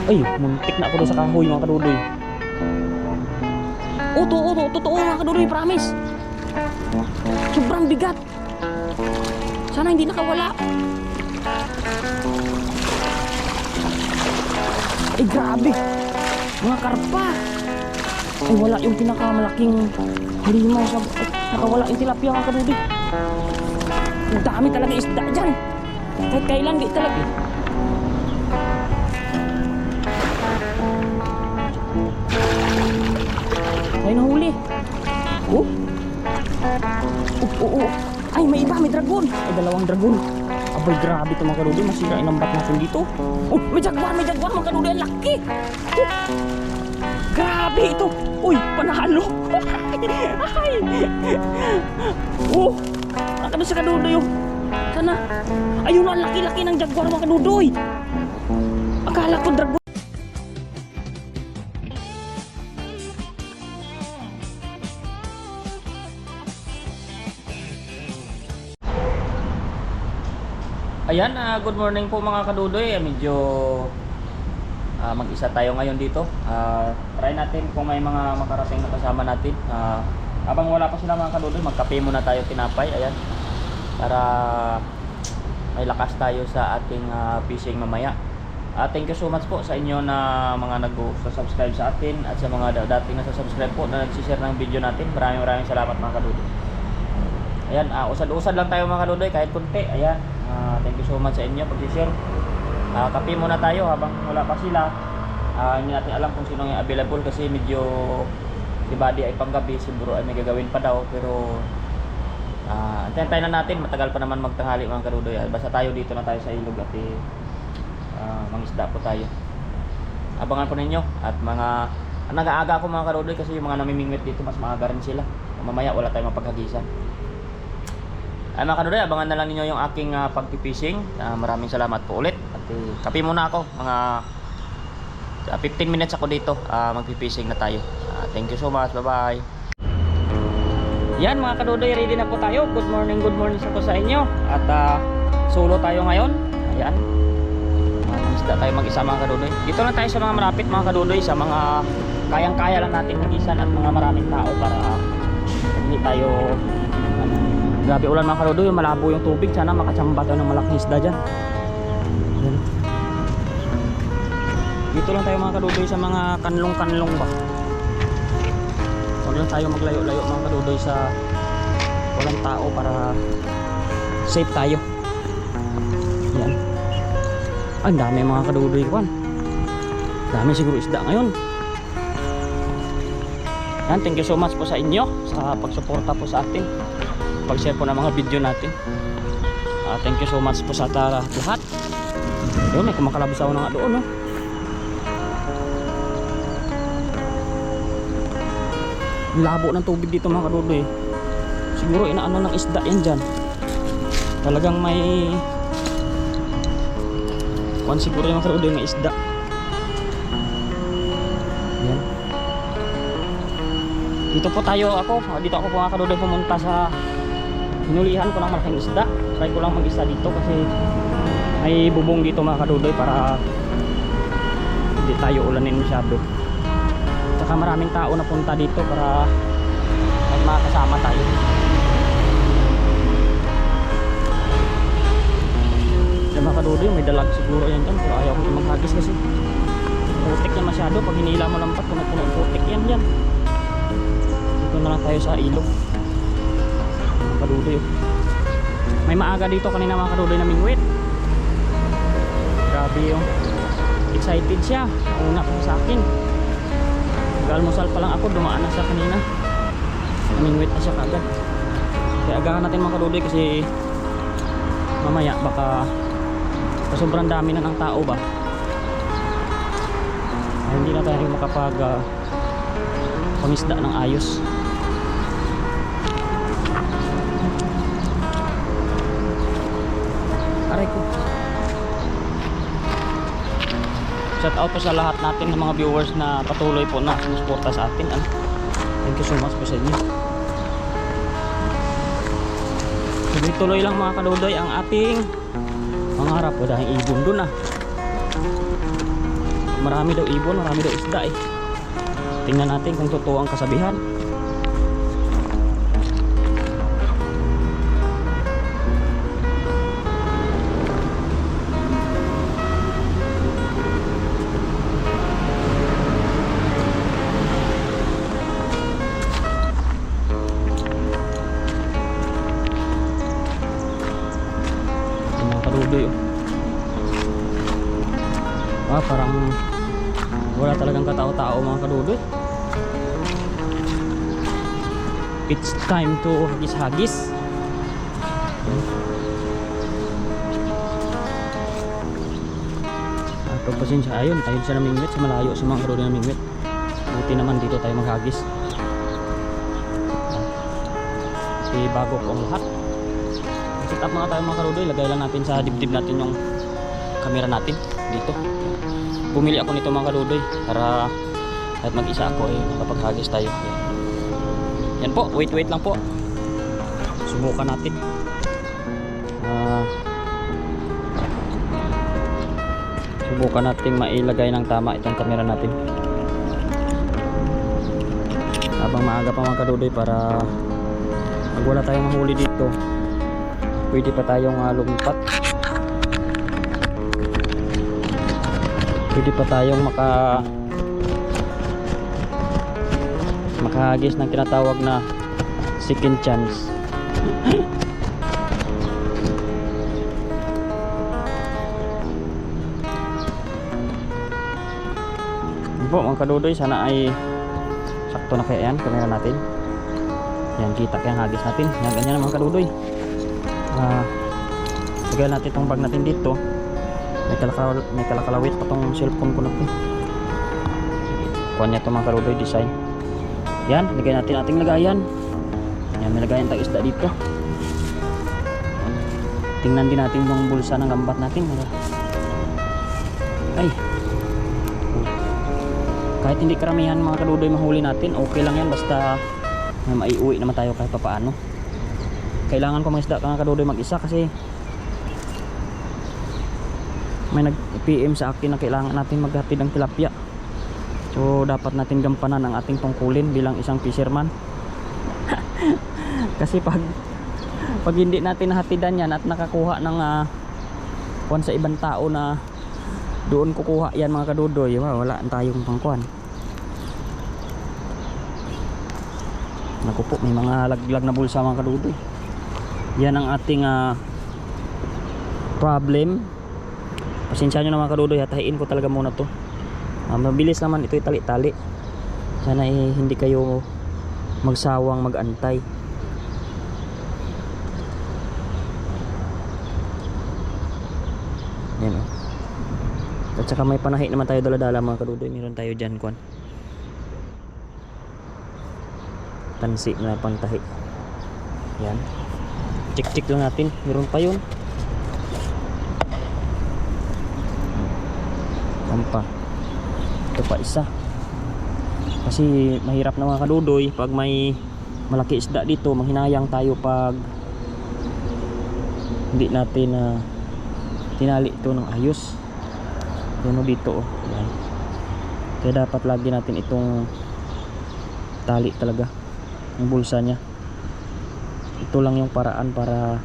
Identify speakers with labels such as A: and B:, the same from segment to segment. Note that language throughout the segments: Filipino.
A: Ay, muntik na ako doon sa kahoy mga kadudoy. Totoo mga kadudoy, promise. Sobrang bigat. Sana hindi nakawala. Ay grabe, mga karpa. Ay wala yung pinakamalaking halimaw sa... nakawala yung tilapia mga kadudoy. Ang dami talaga isda dyan. Kahit kailan di talaga. Ay nahuli. Ay may iba, may dragon. Ay dalawang dragon. Abay grabe ito mga kadudoy. Masirain ang bat natin dito. May jaguar mga kadudoy. Ang laki. Grabe ito. Uy, panalo. Ay. Nakano sa kadudoy. Sana. Ayun ang laki-laki ng jaguar mga kadudoy. Akala ko dragon. Ayan, good morning po mga kadudoy. Medyo mag-isa tayo ngayon dito. Try natin kung may mga makarating na kasama natin. Habang wala pa sila mga kadudoy, magkape muna tayo tinapay. Ayan, para may lakas tayo sa ating fishing mamaya. Thank you so much po sa inyo na mga nag-subscribe sa atin at sa mga dating nasa-subscribe po na nagsishare ng video natin. Maraming salamat mga kadudoy. Ayan, usad-usad lang tayo mga kadudoy kahit kunti. Ayan, thank you so much sa inyo pag-share. Kape muna tayo habang wala pa sila. Hindi natin alam kung sino yung available kasi medyo si Buddy ay panggabi, si Bro ay may gagawin pa daw. Pero antayin na natin, matagal pa naman magtanghali mga kadudoy. Basta tayo dito na tayo sa ilog at mangisda po tayo. Abangan po ninyo at mga nag-aaga ako mga kadudoy kasi yung mga namimingwit dito mas maaga rin sila. Mamaya wala tayong mapaghagisan. Ay mga kadudoy, abangan na lang ninyo yung aking pag-fishing. Maraming salamat po ulit. At kape muna ako. Mga 15 minutes ako dito. Mag-fishing na tayo. Thank you so much. Bye-bye. Yan mga kadudoy, ready na po tayo. Good morning po sa inyo. At solo tayo ngayon. Ayan. Isda tayo mag-isa mga kadudoy. Dito lang tayo sa mga malapit mga kadudoy. Sa mga kayang-kaya lang natin mag-isan at mga maraming tao para hindi tayo... Grabe ulan mga kadudoy, malabo yung tubig. Sana makatsamba tayo ng malaking isda dyan. Ayan. Dito lang tayo mga kadudoy sa mga kanlong ba. Huwag lang tayo maglayo-layo mga kadudoy sa walang tao para safe tayo. Ayan. Ang dami mga kadudoy ko. Dami siguro isda ngayon. Ayan, thank you so much po sa inyo sa pagsuporta po sa atin, pag-share po ng mga video natin. Thank you so much po sa lahat. Yun, may kumakalabasaw na nga doon, no? Labo ng tubig dito mga kadudoy. Siguro inaano ng isda yan dyan. Talagang may siguro yung mga kadudoy may isda. Yan. Dito po tayo dito ako po mga kadudoy pumunta sa hinulihan ko ng malaking isda. Try ko lang mag-isa dito kasi may bubong dito mga kadudoy para hindi tayo ulanin masyado. Saka maraming tao na punta dito para makakasama tayo. Yung mga kadudoy may dalag siguro yan dyan, pero ayaw ko maghagis kasi putik na masyado. Pag hinila mo lampat puno-puno ang putik yan. Dito na lang tayo sa ilog mga kadudoy. May maaga dito kanina mga kadudoy na mingwit. Grabe yung excited siya. Una po sa akin, nag-almusal pa lang ako, dumaan na siya kanina. Namingwit na siya kagad. Kaya agahan natin mga kadudoy kasi mamaya baka sobrang dami na ng tao ba, hindi na tayo makapag pangisda ng ayos. Aray ko. Shout out po sa lahat natin ng mga viewers na patuloy po na sumusuporta sa atin. Thank you so much po sa inyo. Tuloy-tuloy lang mga kadudoy ang ating pangarap. Wala yung ibon dun marami daw ibon, marami daw isda eh. Tingnan natin kung totoo ang kasabihan. Kadudoy oh. Parang wala talagang katao-tao mga kadudoy. It's time to hagis-hagis. Pagpasensya, ayun siya namingwit sa malayo sa mga kadudoy namingwit. Buti naman dito tayo maghagis. Bago po ang lahat. Set up mga tayo mga kadudoy, lagay lang natin sa dibdib natin yung camera natin dito. Bumili ako nito mga kadudoy para kahit mag-isa ako eh makapaghagis tayo. Yan po, wait lang po. Subukan natin. Subukan natin mailagay ng tama itong camera natin. Habang maaga pa mga kadudoy para pag wala tayong mahuli dito, pwede pa tayong lumipat. Pwede pa tayong makahagis ng tinatawag na second chance. Po mga kadudoy, sana ay sakto na kaya yan kamera natin. Yan, kita kaya hagis natin. Yan, ganyan mga kadudoy. Lagyan natin itong bag natin dito. May kalakalawit pa itong cellphone ko na po. Kuha niya ito mga kadudoy, design. Yan, lagyan natin ating lagayan. Yan, may lagayan tayong isda dito. Tingnan din natin yung bulsa ng gambat natin. Ay, kahit hindi karamihan mga kadudoy mahuli natin, okay lang yan basta may maiuwi naman tayo kahit pa paano. Kailangan ko mangisda mga kadudoy mag-isa kasi may nag-PM sa akin na kailangan natin maghatid ng tilapia. So dapat natin gampanan ang ating tungkulin bilang isang fisherman. Kasi pag hindi natin nahatidan yan at nakakuha ng kuwan sa ibang tao na doon kukuha yan mga kadudoy, wala tayong pangkuhan. Naku po, may mga laglag na bulsa mga kadudoy. Yan ang ating problem. Pasensya nyo na mga kadudoy, hatahin ko talaga muna to. Mabilis naman ito itali-tali. Sana hindi kayo magsawang mag-antay. Yan o. At saka may panahi naman tayo dala-dala mga kadudoy. Meron tayo dyan kuwan. Tansi na pantahi. Yan. Check lang natin. Meron pa yun. Kampa. Ito pa isa. Kasi mahirap na mga kadudoy pag may malaki isda dito, manghinayang tayo pag hindi natin tinali ito ng ayos. Yan o dito oh. Yan. Kaya dapat lagi natin itong tali talaga yung bulsa nya. Ito lang yung paraan para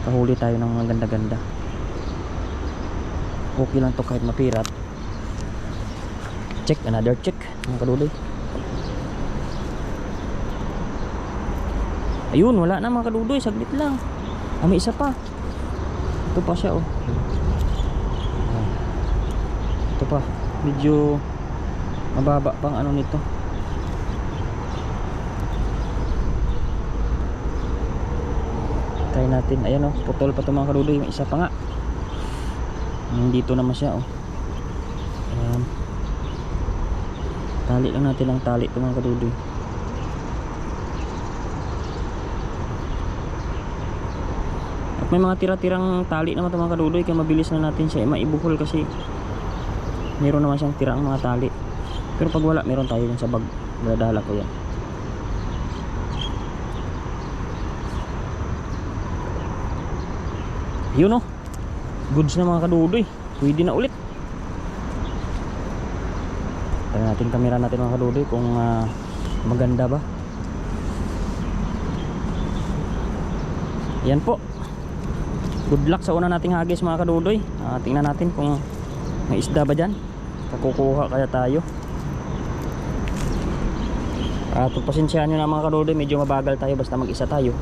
A: kahuli tayo ng mga ganda-ganda. Okay lang to kahit mapirat. Check, another check mga kadudoy. Ayun, wala na mga kadudoy, saglit lang. May isa pa. Ito pa siya oh. Ito pa, medyo mababa pang ano nito. Try natin, ayan oh, putol pa ito mga kadudoy. May isa pa nga. Dito naman siya oh. Ayan. Tali lang natin ang tali ito mga kadudoy. At may mga tira-tirang tali naman ito mga kadudoy, kaya mabilis na natin siya maibuhol kasi meron naman siyang tirang mga tali. Pero pag wala, meron tayo sa bag. Daladala ko yan. Yun oh. Goods na mga kadudoy. Pwede na ulit. natin kamera natin mga kadudoy kung maganda ba. Yan po, good luck sa una nating hagis mga kadudoy. Tingnan natin kung may isda ba dyan, kakukuha kaya tayo. Pagpasensyahan nyo na mga kadudoy, medyo mabagal tayo basta mag isa tayo.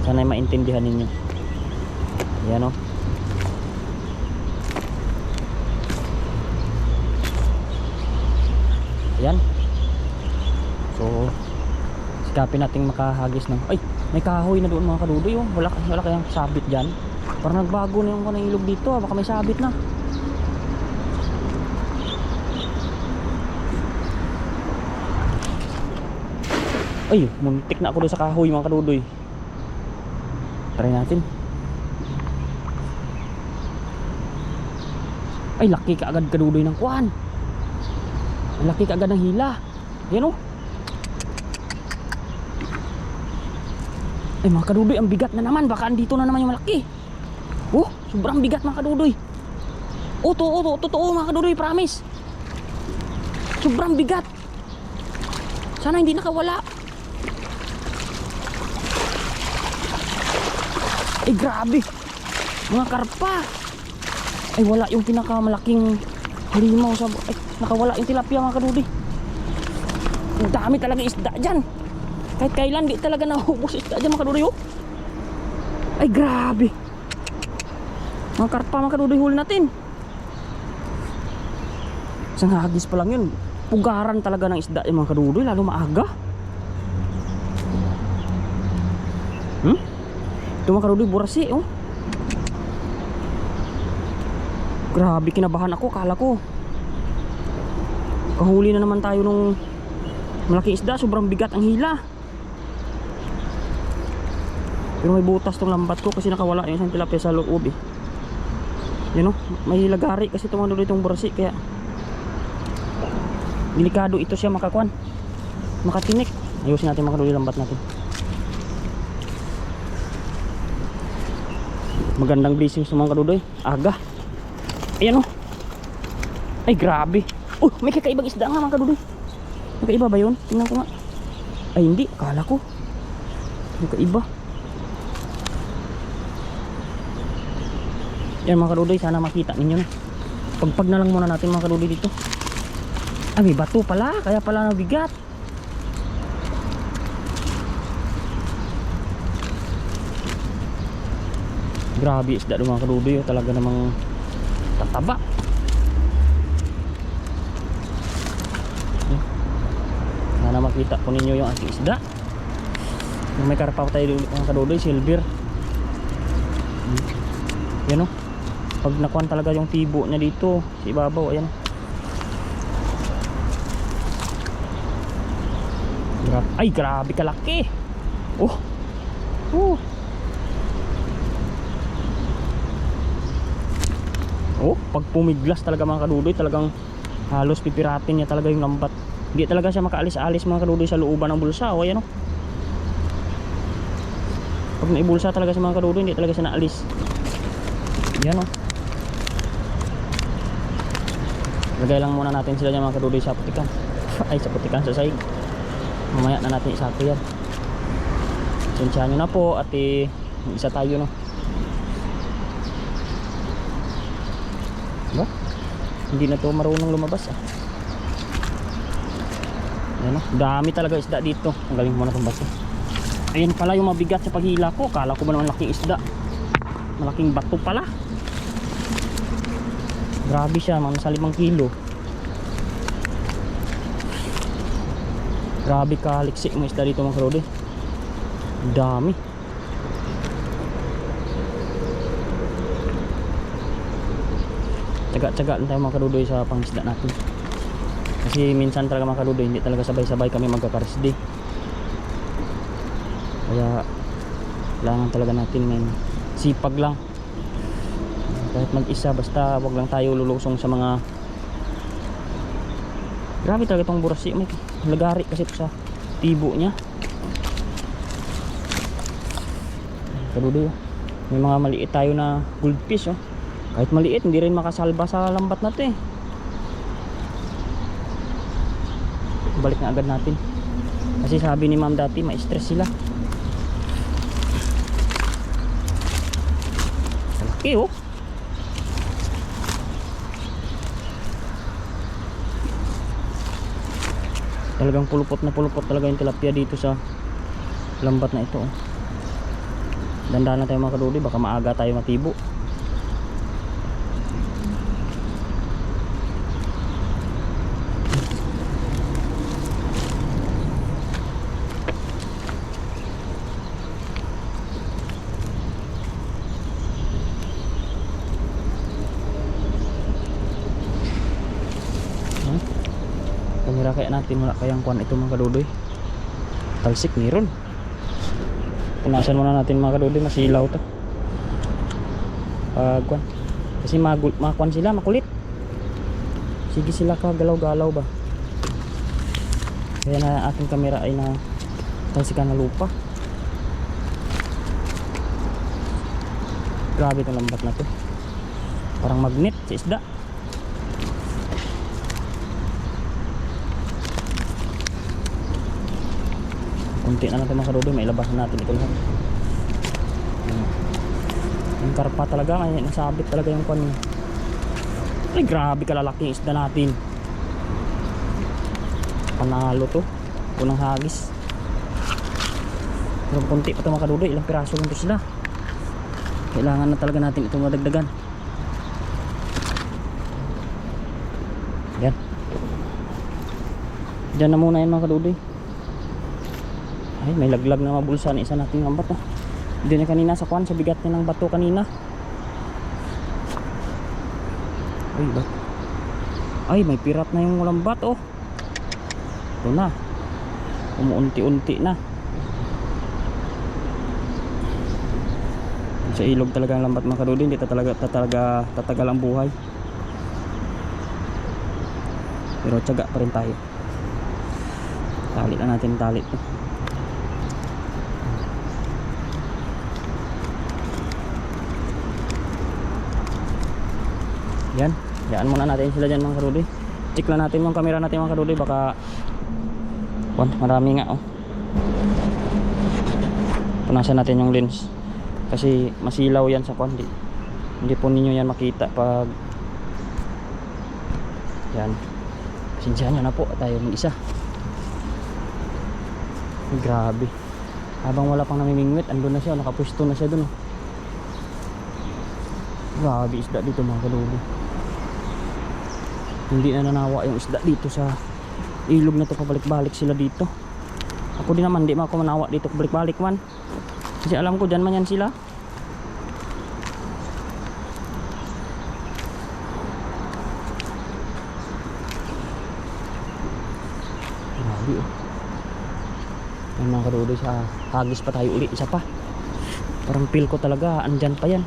A: Sana'y maintindihan ninyo. Yan o. Yan. So sikapin nating makahagis ng, ay, may kahoy na doon mga kadudoy oh. Wala kayang sabit dyan. Parang nagbago na yung kanang ilog dito, baka may sabit na. Ay, muntik na ako doon sa kahoy mga kadudoy. Try natin. Ay, laki ka agad kadudoy ng kuwan. Laki ka agad ng hila. Yan oh. Ay mga kadudoy, ang bigat na naman. Baka andito na naman yung malaki. Oh, sobrang bigat mga kadudoy. Totoo mga kadudoy, promise. Sobrang bigat. Sana hindi nakawala. Ay grabe, mga karpa. Ay wala yung pinakamalaking halimaw sa, ay nakawala yung tilapia mga kadudoy. Ang dami talaga isda dyan. Kahit kailan di talaga naubos isda dyan mga kadudoy oh. Ay grabe, mga karpa mga kadudoy, huli natin. Isang hagis pa lang yun, pugaran talaga ng isda yung mga kadudoy, lalo maaga. Ito mga kadudoy, burasi oh. Grabe, kinabahan ako, kala ko kahuli na naman tayo nung malaking isda. Sobrang bigat ang hila. Pero may butas tong lambat ko kasi nakawala yung isang tilapia sa loob eh. Yan oh, may lagari kasi itong mga itong burasi, kaya delikado ito siya makakuan, makatinik. Ayusin natin mga kadudoy lambat natin. Magandang blessings sa mga kadudoy, aga. Ayan oh. Ay grabe. Oh, may kakaibang isda nga mga kadudoy. May kaiba ba yun? Tingnan ko nga. Ay hindi, akala ko may kaiba. Yan mga kadudoy, sana makita ninyo na. Pagpag na lang muna natin mga kadudoy dito. Ay may bato pala, kaya pala nabigat. Grabe isda doon mga kadudoy, talaga namang tataba. Sana makita po ninyo yung ating isda. May karpa tayo mga kadudoy, silver. Yan o, pag nakuhan talaga yung tibo niya dito sa ibabaw, ayan. Ay grabe kalaki. Oh pag pumiglas talaga mga kadudoy, talagang halos pipiratin niya talaga yung lambat. Hindi talaga siya makaalis-alis mga kadudoy sa looban ng bulsa. O ayan o, pag naibulsa talaga sa mga kadudoy, hindi talaga siya naalis. Yan o, lagay lang muna natin sila mga kadudoy sa putikan. Ay sa putikan, sa sahig. Mamaya na natin isako yan. Sensyahan nyo na po at isa tayo no. Ba? Hindi na to marunong lumabas ah. Ayan oh, dami talaga isda dito. Ang galing mo na itong baso. Ayan pala yung mabigat sa paghila ko. Kala ko ba naman laking isda, malaking bato pala. Grabe siya, mga nasa 5 kilo. Grabe ka liksik mo isda dito mga kadudoy. Dami. Tsaga-tsaga lang tayo mga kadudoy sa pangisda natin. Kasi minsan talaga mga kadudoy, hindi talaga sabay-sabay kami magkakarisdi. Kaya kailangan talaga natin may sipag lang. Kahit mag-isa, basta wag lang tayo lulusong sa mga. Grabe talaga itong burasi. May lagari kasi ito sa tibo niya. Kadudoy, may mga maliit tayo na goldfish oh. Kahit maliit, hindi rin makasalba sa lambat na ito eh. balik na agad natin. Kasi sabi ni ma'am dati, ma-stress sila. Malaki oh. Talagang pulupot na pulupot talaga yung tilapia dito sa lambat na ito oh. Dandahan na tayo mga kadudi, baka maaga tayo matibo. Kamera kaya natin, wala kayang kuhan ito mga kadudoy. Talsik meron. Punasan muna natin mga kadudoy, masilaw to pag kuhan. Kasi makuhan sila, makulit. Sige sila ka galaw-galaw ba. Kaya na ating kamera ay na talsikan na lupa. Grabe itong lambat na to, parang magnet sa isda. Kunti na natin mga kadudoy, may labasan natin ito lahat. Yung karpa talaga, may nasabit talaga yung kwan niya. Ay grabe kalalaki yung isda natin. Panalo to, unang hagis. Pero kunti pa ito mga kadudoy, ilang piraso lang ito sila. Kailangan na talaga natin itong madagdagan. Yan. Diyan na muna yan mga kadudoy. Ay, may laglag na mabulsa na isa nating lambat oh. Hindi na kanina sa kwan, sa bigat niya ng bato kanina. Ay, ba? Ay, may pirat na yung lambat oh. Ito na. Umuunti-unti na. Sa ilog talaga ang lambat mga kadudoy, hindi talaga tatagal ang buhay. Pero tiyaga pa rin tayo. Tali na natin tali ito. Yan, yaan muna natin sila dyan mga kadudoy. Check lang natin yung camera natin mga kadudoy, baka marami nga oh. Punasan natin yung lens kasi masilaw yan sa kundi. Hindi po ninyo yan makita pag yan. Pasensyahan nyo na po, tayo mag-isa. Ay, grabe. Habang wala pang namimingwit, andun na siya, nakapwesto na siya dun oh. Grabe isda dito mga kadudoy. Hindi na nanawa yung isda dito sa ilog na to, pabalik-balik sila dito. Ako din naman, di man ako manawa dito pabalik-balik man. Kasi alam ko dyan man yan sila. Grabe oh. Yung mga kadudoy, sa hagis pa tayo uli, isa pa. Parang feel ko talaga, andyan pa yan.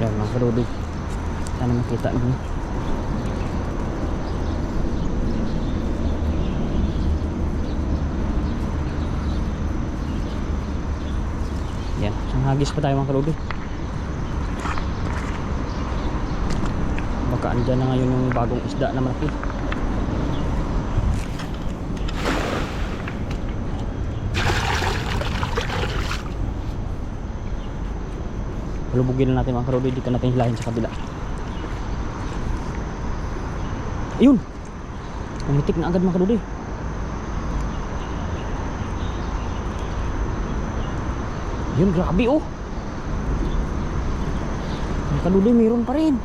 A: Yan mga kadudoy, sana makita nyo. Yan, isang hagis pa tayo mga kadudoy. Baka andyan na ngayon yung bagong isda na malaki. Lubugin na natin mga kadudoy, dito natin hilahin sa kabila. Ayun, pumitik na agad mga kadudoy. Yun, grabe oh. Mga kadudoy, mayroon pa rin.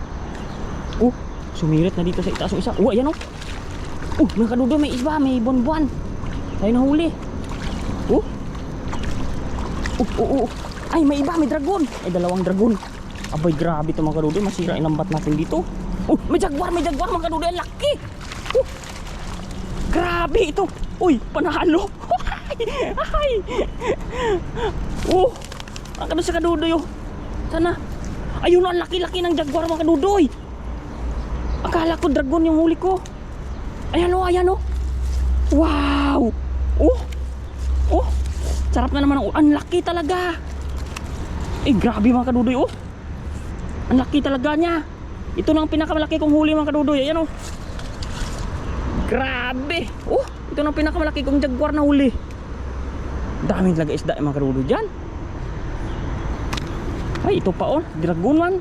A: Oh, sumirit na dito sa itaas ng isa. Oh, ayan oh. Oh, mga kadudoy, may iba, may buwan-buwan. Tayo nahuli. Oh. Oh. Ay, may iba, may dragon. Ay, dalawang dragon. Abay, grabe ito mga kadudoy, masira yung lambat natin dito. Oh, may jaguar mga kadudoy, ang laki. Oh, grabe ito. Uy, panalo. Ay. Oh, ang kadudoy sa kadudoy oh. Sana. Ayun, ang laki-laki ng jaguar mga kadudoy. Akala ko dragon yung huli ko. Ayan o, ayan o. Wow. Oh. Oh. Sarap na naman ang ulam. Ang laki talaga. Eh grabe mga kadudoy oh. Ang laki talaga niya. Ito na ang pinakamalaki kong huli mga kadudoy. Ayan oh. Grabe. Oh, ito na ang pinakamalaki kong jaguar na huli. Daming talaga isda mga kadudoy dyan. Ay ito pa oh, dragon man.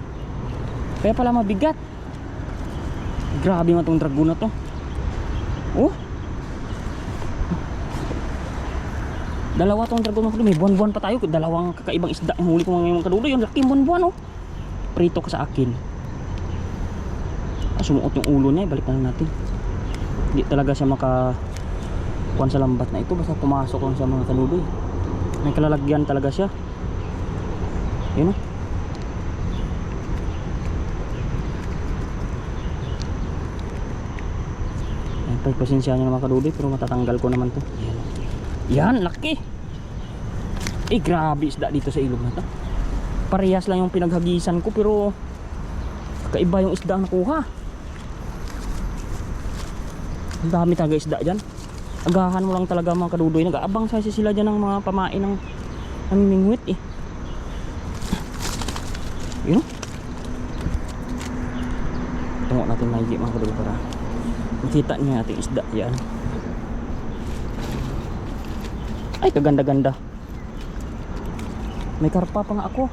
A: Kaya pala mabigat. Grabe man tong dragon na to. Oh. Dalawa tong dragon mga kadudoy. May buwan-buwan pa tayo. Dalawang kakaibang isda yung huli ko mga kadudoy. Yung laki buwan-buwan oh. Prito ka sa akin. Sumuot yung ulo niya. Balik na natin. Hindi talaga siya makakuan sa lambat na ito. Basta pumasok lang sa mga kadudoy. May kalalagyan talaga siya. Yun oh. Pasensya nyo na mga kadudoy, pero matatanggal ko naman to. Yan, laki. Eh grabe isda dito sa ilog na to. Parehas lang yung pinaghagisan ko, pero kakaiba yung isda ang nakuha. Ang dami talaga isda dyan. Agahan mo lang talaga mga kadudoy. Nag-aabang sa sila dyan ng mga pamain ng namimingwit eh. Yun. Tungo natin maigi mga kadudoy para makita niyo ating isda yan. Ay kaganda-ganda. May karpa pa nga ako.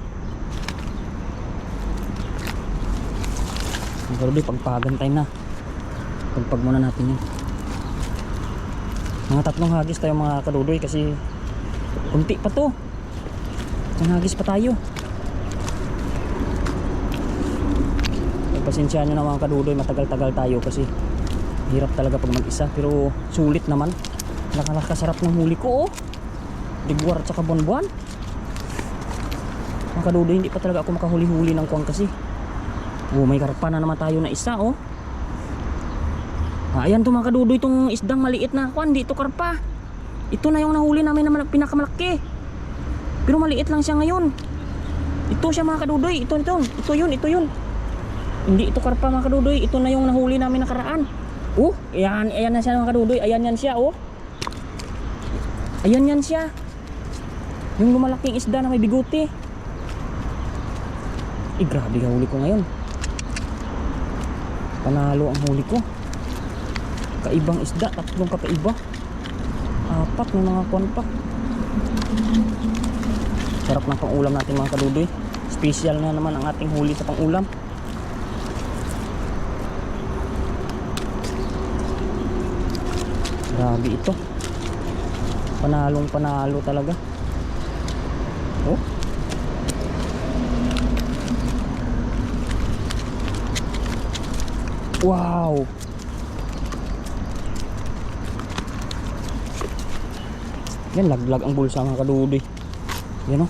A: Pero di pagpagantay na. Pagpag muna natin yun. Mga 3 hagis tayo mga kadudoy kasi kunti pa to. Ang hagis pa tayo. Pasensya nyo na mga kadudoy, matagal-tagal tayo kasi hirap talaga pag mag-isa, pero sulit naman. Nakakasarap ng huli ko oh. Digwar at saka bonbon. Mga kadudoy, hindi pa talaga ako makahuli-huli ng kuwang kasi. Oh, may karpa na naman tayo na isa oh. Ayan to mga kadudoy, itong isdang maliit na kuwan, di ito karpa. Ito na yung nahuli namin na pinakamalaki. Pero maliit lang siya ngayon. Ito siya mga kadudoy, ito yun. Hindi ito karpa mga kadudoy, ito na yung nahuli namin nakaraan. Oh, ayan na siya mga kadudoy. Ayan yan siya oh. Ayan yan siya. Yung lumalaking isda na may bigote. Eh grabe ang huli ko ngayon. Panalo ang huli ko. Kaibang isda, 3 kakaiba. 4 may mga kuwan pa. Sarap ng pang-ulam natin mga kadudoy. Special na naman ang ating huli sa pang-ulam. Grabe ito. Panalong panalo talaga. Oh. Wow. Yan, laglag ang bulsa mga kadudoy. Yan o.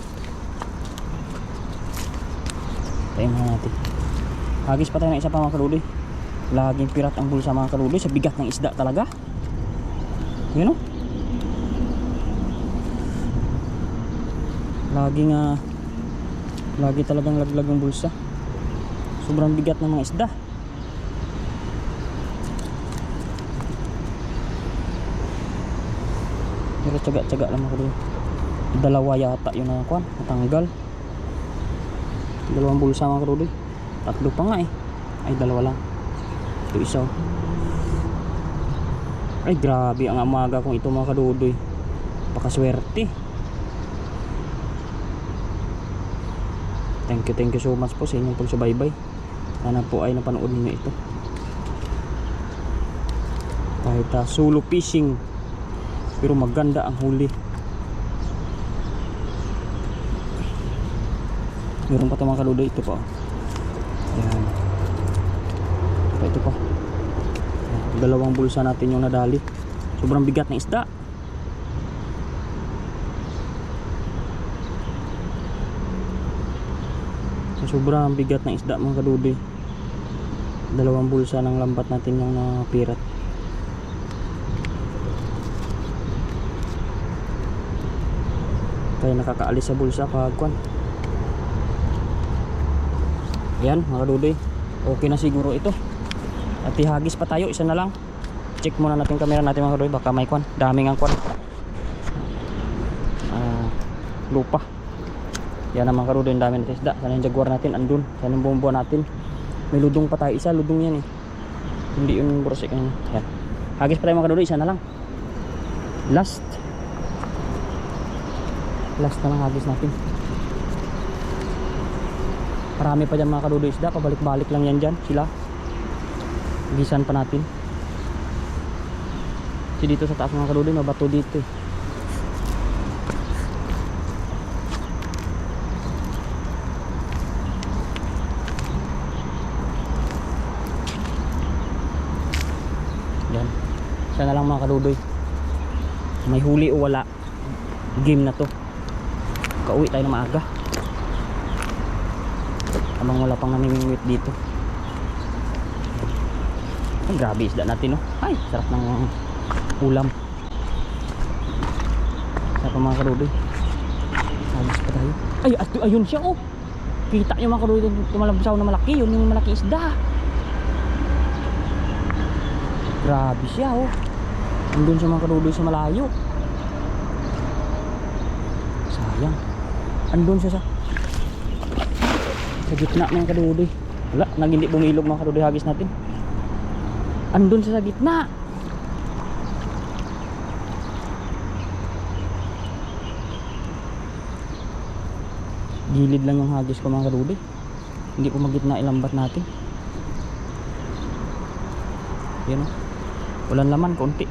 A: Tayo mga natin. Hagis pa tayo ng isa pa mga kadudoy. Laging pirat ang bulsa mga kadudoy sa bigat ng isda talaga. Yun o. Lagi talagang laglag ang bulsa. Sobrang bigat ng mga isda. Pero tsaga-tsaga lang ako doon. 2 yata yun na kuwan, natanggal. 2 bulsa mga kadudoy. 3 pa nga eh. Ay 2 lang. Ito isa oh. Ay grabe ang amaga kong ito mga kadudoy. Pakaswerte. Thank you so much po sa inyong pagsubaybay. Sana po ay napanood niyo ito. Kahit solo fishing, pero maganda ang huli. Meron pa ito mga kadudoy. Ito pa. Ayan. Ito pa. 2 bulsa natin yung nadali. Sobrang bigat ng isda. Sobrang bigat ng isda mga kadudoy. 2 bulsa ng lambat natin yung napirat. Kaya nakakaalis sa bulsa pagkuan. Yan mga kadudoy. Okay na siguro ito. At ihagis pa tayo, isa na lang. check muna natin camera natin mga kadoy, baka may kwan, daming ang kwan, lupa. Yan ang mga kadoy, yung dami natin isda. Sana yung jaguar natin andun, sana yung bumbuan natin. May ludong pa tayo, isa ludong yan eh, hindi yung brosik yan. Yan, hagis pa tayo mga kadoy, isa na lang, last na lang hagis natin. Marami pa dyan mga kadoy isda, pabalik-balik lang yan dyan sila, hagisan pa natin. Kasi dito sa taas mga kadoy, mabato dito eh. Yan, siya na lang mga kadoy, may huli o wala, game na to. Kauwi tayo na maaga habang wala pang namimingwit dito. Ay, grabe isda natin, no? Ay, sarap ng ulam. Sarap mga kadoy, hagis pa tayo. Ay, ayun siya, oh, kita nyo mga kadoy, tumalabsaw na malaki, yun yung malaki isda. Grabe siya, oh, andun siya mga kadoy sa malayo. Sayang, andun siya sa gitna mga kadoy. Wala, nang hindi bumilog mga kadoy hagis natin. Andun siya sa gitna. Gilid lang yung hagis ko mga kadoy, hindi po magitna ilambat natin. Yan, walang laman, konti.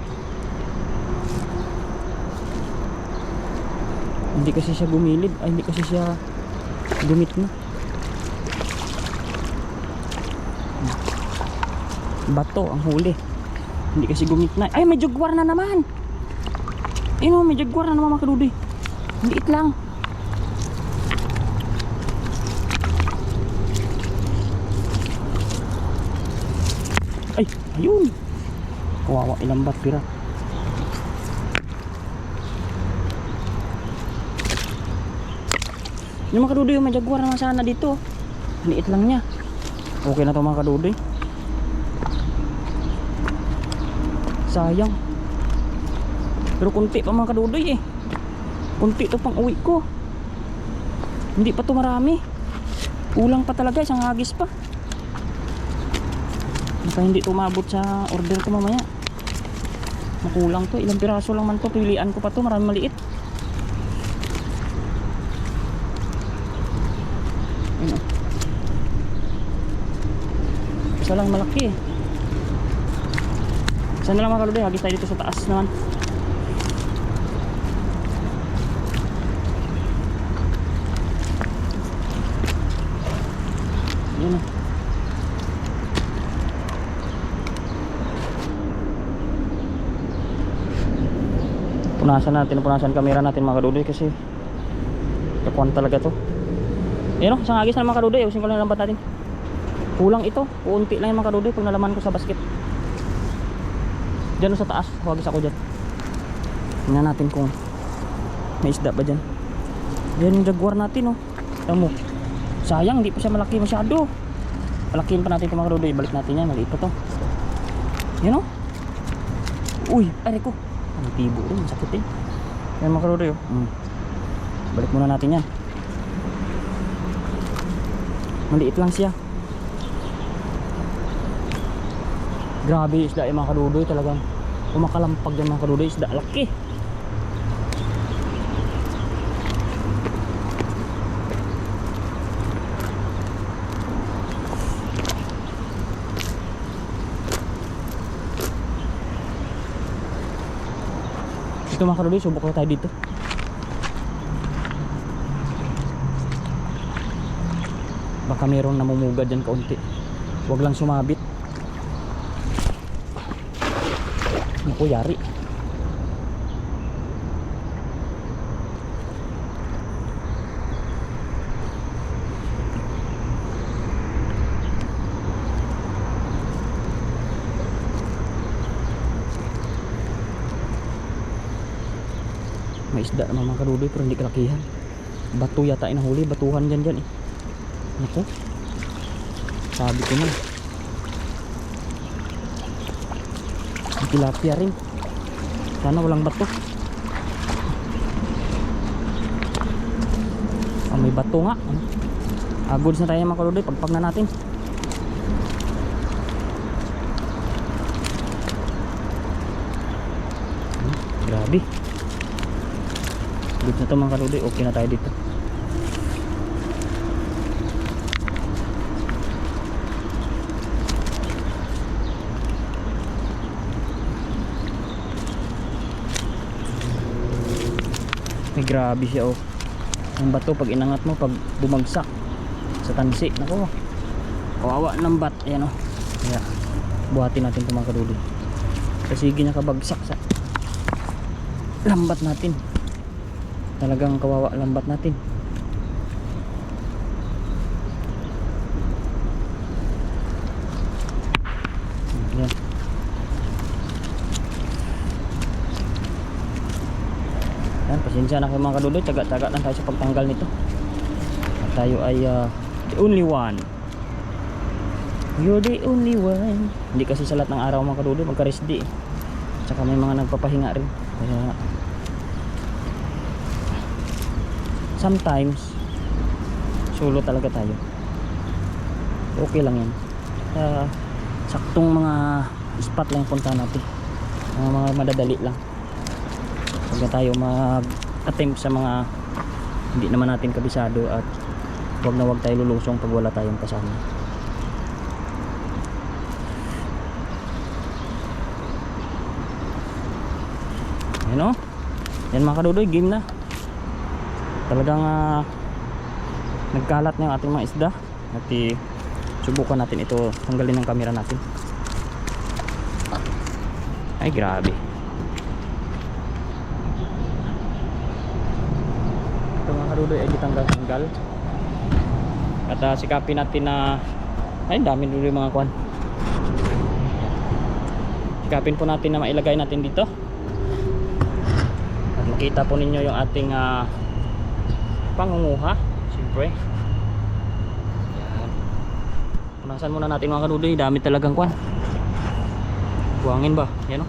A: Hindi kasi siya gumilid, ay hindi kasi siya gumit na. Bato ang huli, hindi kasi gumit na. Ay, may jaguar na naman. Ayun, may jaguar na naman mga kadoy, liit lang. Ay, ayun, kawawa, ilang bat pira. Yung mga kadoy, may jaguar naman sana dito, liit lang niya. Okay na to mga kadoy, sayang. Pero kunti pa mga kadoy eh, kunti to pang uwi ko, hindi pa to marami, kulang pa talaga, isang hagis pa. Baka hindi to umabot sa order ko mamaya, makulang to. Ilang piraso lang man to, pilian ko pa to, marami maliit. Ayun, isa lang malaki eh. Isa na lang mga kadoy, hagis tayo dito sa taas naman. Ayun o, punasan camera natin mga kadoy, kasi kakuan talaga to. Ayun o, isang hagis na mga kadoy, usin ko lang lambat natin. Kulang ito, uunti lang yung mga kadoy kung nalaman ko sa basket. Diyan sa taas, hagis ako dyan. Tingnan natin kung may isda ba dyan. Yan yung jaguar natin, oh. Tama mo, sayang, hindi pa siya malaki masyado. Palakihin pa natin ito mga kadoy, balik natin yan, maliit pa to. Yan, oh. Uy, ay ko, ang tibo rin, sakit eh. Yan mga kadoy, oh. Balik muna natin yan, maliit lang siya. Grabe isda yung mga kadoy, talagang kumakalampag yung mga kadoy, isda laki. Ito mga kadoy, subok na tayo dito. Baka mayroong namumugad dyan kaunti, huwag lang sumabit. Naku, yari. May isda naman mga kadoy, pero hindi kalakihan. Bato yata inahuli, batuhan dyan eh. Naku, sabi ko na, tilapia rin. Sana walang bato. May bato nga. Goods na tayo mga kaludoy, pagpag na natin. Grabe. Goods na to mga kaludoy, okay na tayo dito. Grabe siya oh. Ang bato pag inangat mo, pag bumagsak sa tansi, nako, kawawa ng bat. Ayan oh. Kaya buhatin natin ito mga kaduloy. Kasi ginakabagsak sa lambat natin. Talagang kawawa lambat natin. Ayan. Yan, pasensya na kayo mga kaduloy, tsaga-tsaga lang tayo sa pagtanggal nito. At tayo ay the only one. You're the only one. Hindi kasi sa lahat ng araw mga kaduloy magka-rest day. Tsaka may mga nagpapahinga rin. Kaya sometimes solo talaga tayo. Okay lang yan. Saktong mga spot lang punta natin. Mga madadali lang. Huwag na tayo mag-attempt sa mga hindi naman natin kabisado, at huwag tayo lulusong pag wala tayong kasama. Ayan o. Yan mga kadudoy, game na. Talagang nagkalat na yung ating mga isda. At subukan natin ito, tanggalin ng camera natin. Ay grabe. Kadudoy ay ditanggal-tanggal. At sikapin natin na ay dami duloy mga kwan. Sikapin po natin na mailagay natin dito. At makita po ninyo yung ating pangunguha. Siyempre. Yan. Punasan muna natin mga kadudoy. Dami talagang kwan. Buhangin ba? Yan o.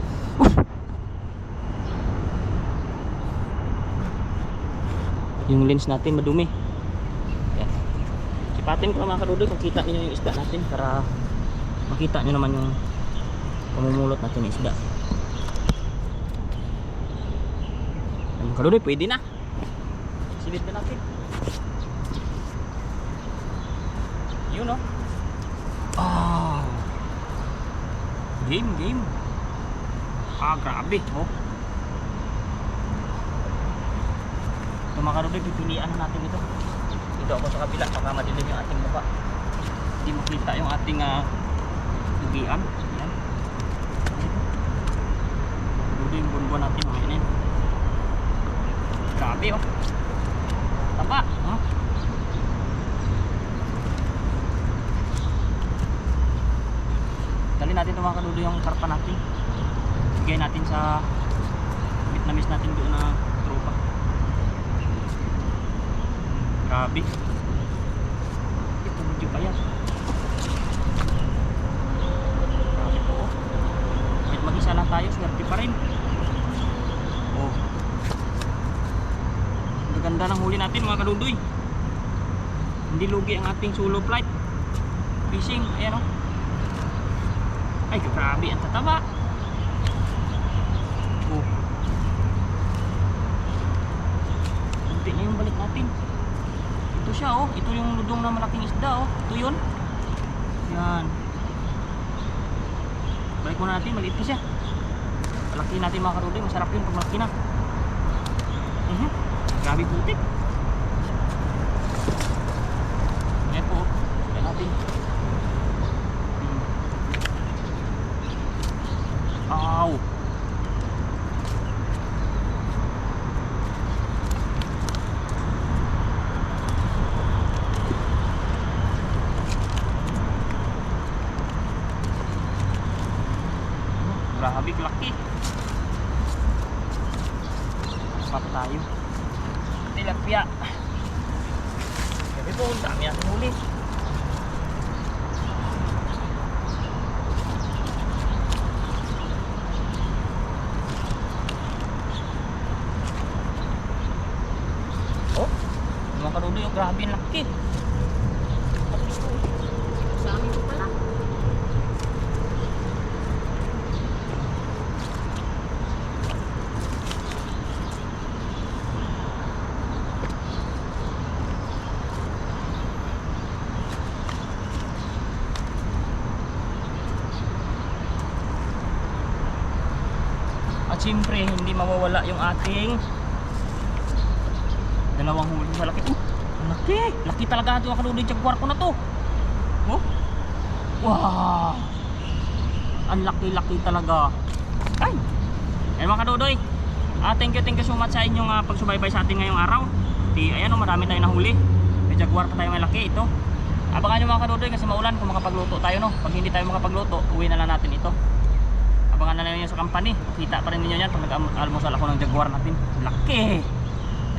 A: Yung lens natin madumi. Yan. Sipatin ko mga kadudoy kung kita niyo yung isda natin, para makita niyo naman yung pamumulot natin ng isda. Yung kadudoy, pwede na. Silid na natin. Yun o. Oh. Game. Grabe oh. Mga kadudoy, pipilian na natin ito. Dito ako sa kabila, baka madilim yung ating mukha. Hindi makita yung ating lugian. Yan. Kadudoy, yung bunbuan natin mga inin. Grabe oh. Tapa oh. Dali natin ito mga kadudoy, yung karpa natin. Bigay natin sa Vietnamese natin doon na tropa. Grabe. Ito medyo payat. Grabe po oh. Kahit mag-isa lang tayo, swerte pa rin. Oh. Ang ganda ng huli natin mga kadudoy. Hindi lugi ang ating solo flight fishing. Ayan oh. Ay grabe, ang tataba. Oh. Kunti na yung balik natin. Ito siya oh, ito yung ludong na malaking isda oh. Ito yun. Yan. Balik muna natin, maliit pa siya. Malaki natin mga kadudoy, masarap yun pag malaki na. Grabe putik. Ayan po oh. Ayan natin. Ow. Grabe laki. Papa tayo. Tilapia. Sabi po, dami natin huli. Mga kadudoy, oh, grabe ang laki. Sa amin ko pala. At siyempre, hindi mawawala yung ating dalawang huli. Malaki to. Laki. Laki talaga ito mga kadudoy. Jaguar ko na to. Oh. Wow. Ang laki-laki talaga. Ay. Ayan mga kadudoy. Thank you so much sa inyong pagsubaybay sa atin ngayong araw. Ayan, marami tayong nahuli. May jaguar pa tayo malaki ito. Abangan nyo mga kadudoy kasi maulan kung makapagluto tayo, no. Pag hindi tayo makapagluto, uwi na lang natin ito. Abangan na lang nyo sa company. Kita pa rin ninyo yan pag nag-almusal ako ng jaguar natin. Laki.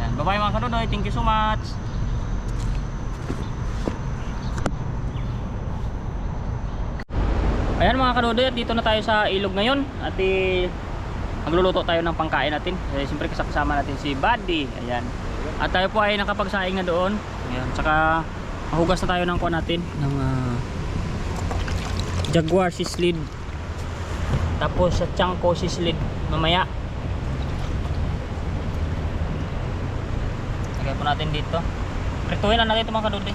A: Yan. Bye bye mga kadudoy. Thank you so much. Ayan mga kadudoy, at dito na tayo sa ilog ngayon. At magluluto tayo ng pangkain natin. Siyempre kasama natin si Buddy. Ayan. At tayo po ay nakapagsaing na doon. Ayan. Tsaka mahugas na tayo ng kuha natin ng jaguar sislid. Tapos sa Chanko sislid mamaya. Lagay po natin dito. Prituhin na natin ito mga kadudoy.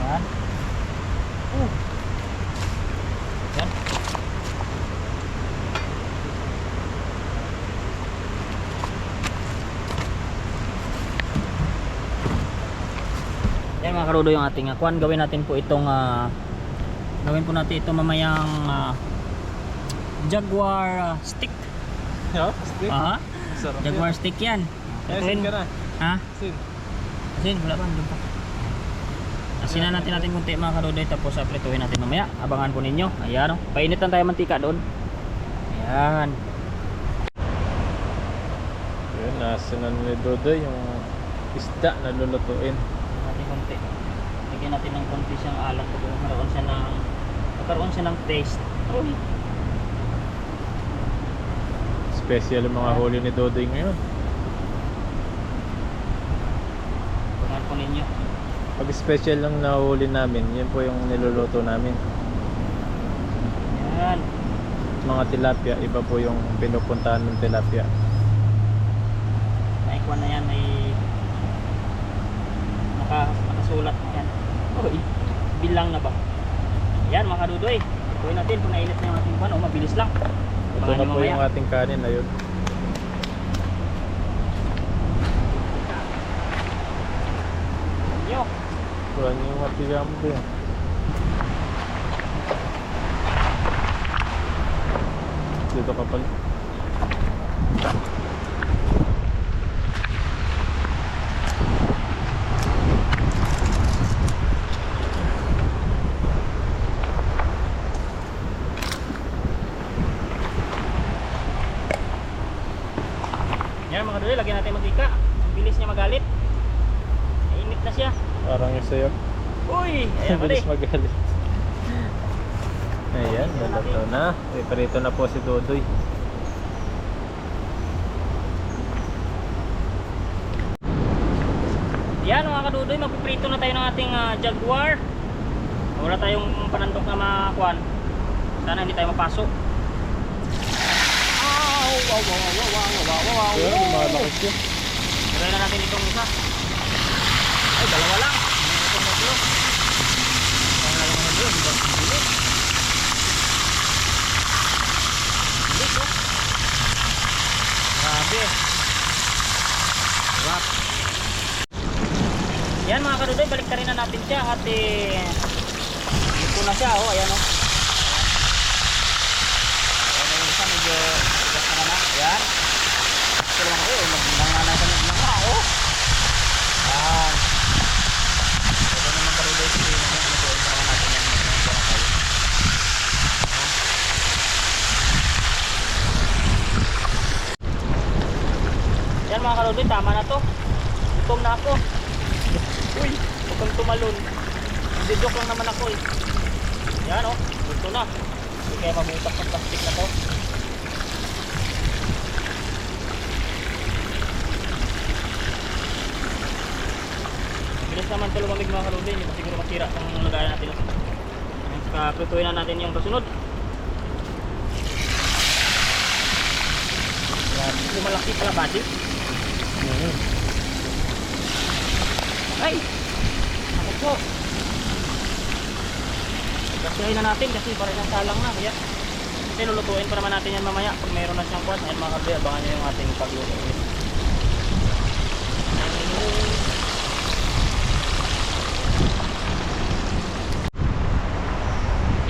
A: Yan. Yan. Yan mga kadudoy yung ating kuan. Gawin natin po itong gawin po natin ito mamayang jaguar stick.
B: Yeah, stick.
A: Jaguar stick yan.
B: Asin ka na.
A: Ha?
B: Asin.
A: Asin, wala pa, doon pa. Asinan natin kunti mga kadudoy, tapos prituhin natin mamaya. Abangan po ninyo. Ayan, oh. Painit lang tayo mantika doon. Ayan.
B: Yun, nasinan ni Dodoy yung isda na lulutuin.
A: Natin kunti. Lagyan natin ng konti siyang alat para magkaroon siya ng taste. Uy.
B: Special yung mga huli ni Dodoy ngayon.
A: Abangan po ninyo.
B: Pag special lang nahuli namin, yun po yung niluluto namin.
A: Ayan.
B: Mga tilapia, iba po yung pinupuntahan ng tilapia.
A: Naikuan na yan, may nakasulat na yan. Uy, bilang na ba? Ayan mga kadudoy, ituin natin kung nainit na yung ating kuwan. Mabilis lang.
B: Ito na po yung ating kanin na yun.
A: Yo.
B: Kuhan yung matigang po yun. Dito ka pala.
A: Yan mga kadudoy, lagyan natin mantika. Ang bilis niya magalit. Mainit na siya.
B: Parang yung sayo.
A: Uy! Ayan pala
B: Bilis magalit. Ayan, nalato na. Iparito na po si Dodoy.
A: Yan mga kadudoy, magpiprito na tayo ng ating jaguar. Wala tayong panandok na makuan. Sana hindi tayo mapasok. Wow.
B: Ayan, lumalakit yun.
A: Try na natin itong isa. Ay, dalawa lang. Itong tatlo. Ang lang naman doon. Bilis. Bilis, oh. Grabe. Sarap. Yan mga kadudoy, balik ka rin na natin siya at ito na siya, oh. Ayan, oh. Ayan yung isa, medyo gas na naman. Ayan. Ito lang ako, magnananasan lang ka, oh. Ayan. Ito naman kadudoy, ito naman natin yan. Yan mga kadudoy, tama na to. Gutom na ako. Uy, huwag kang tumalon. Hindi, joke lang naman ako eh. Yan oh, ito na. Hindi kaya mabutak ng plastic na to. naman ito lumamig mga kaludin, hindi pa siguro masira itong lagayan natin. Saka prituin na natin yung kasunod. Yan, lumalaki pala body. Ay! Ako po! Gasahin na natin kasi para siyang salang na. Kaya kasi lulutuin pa naman natin yan mamaya pag mayroon na siyang kwan. Ayan mga kaludin, abangan nyo yung ating pagluto.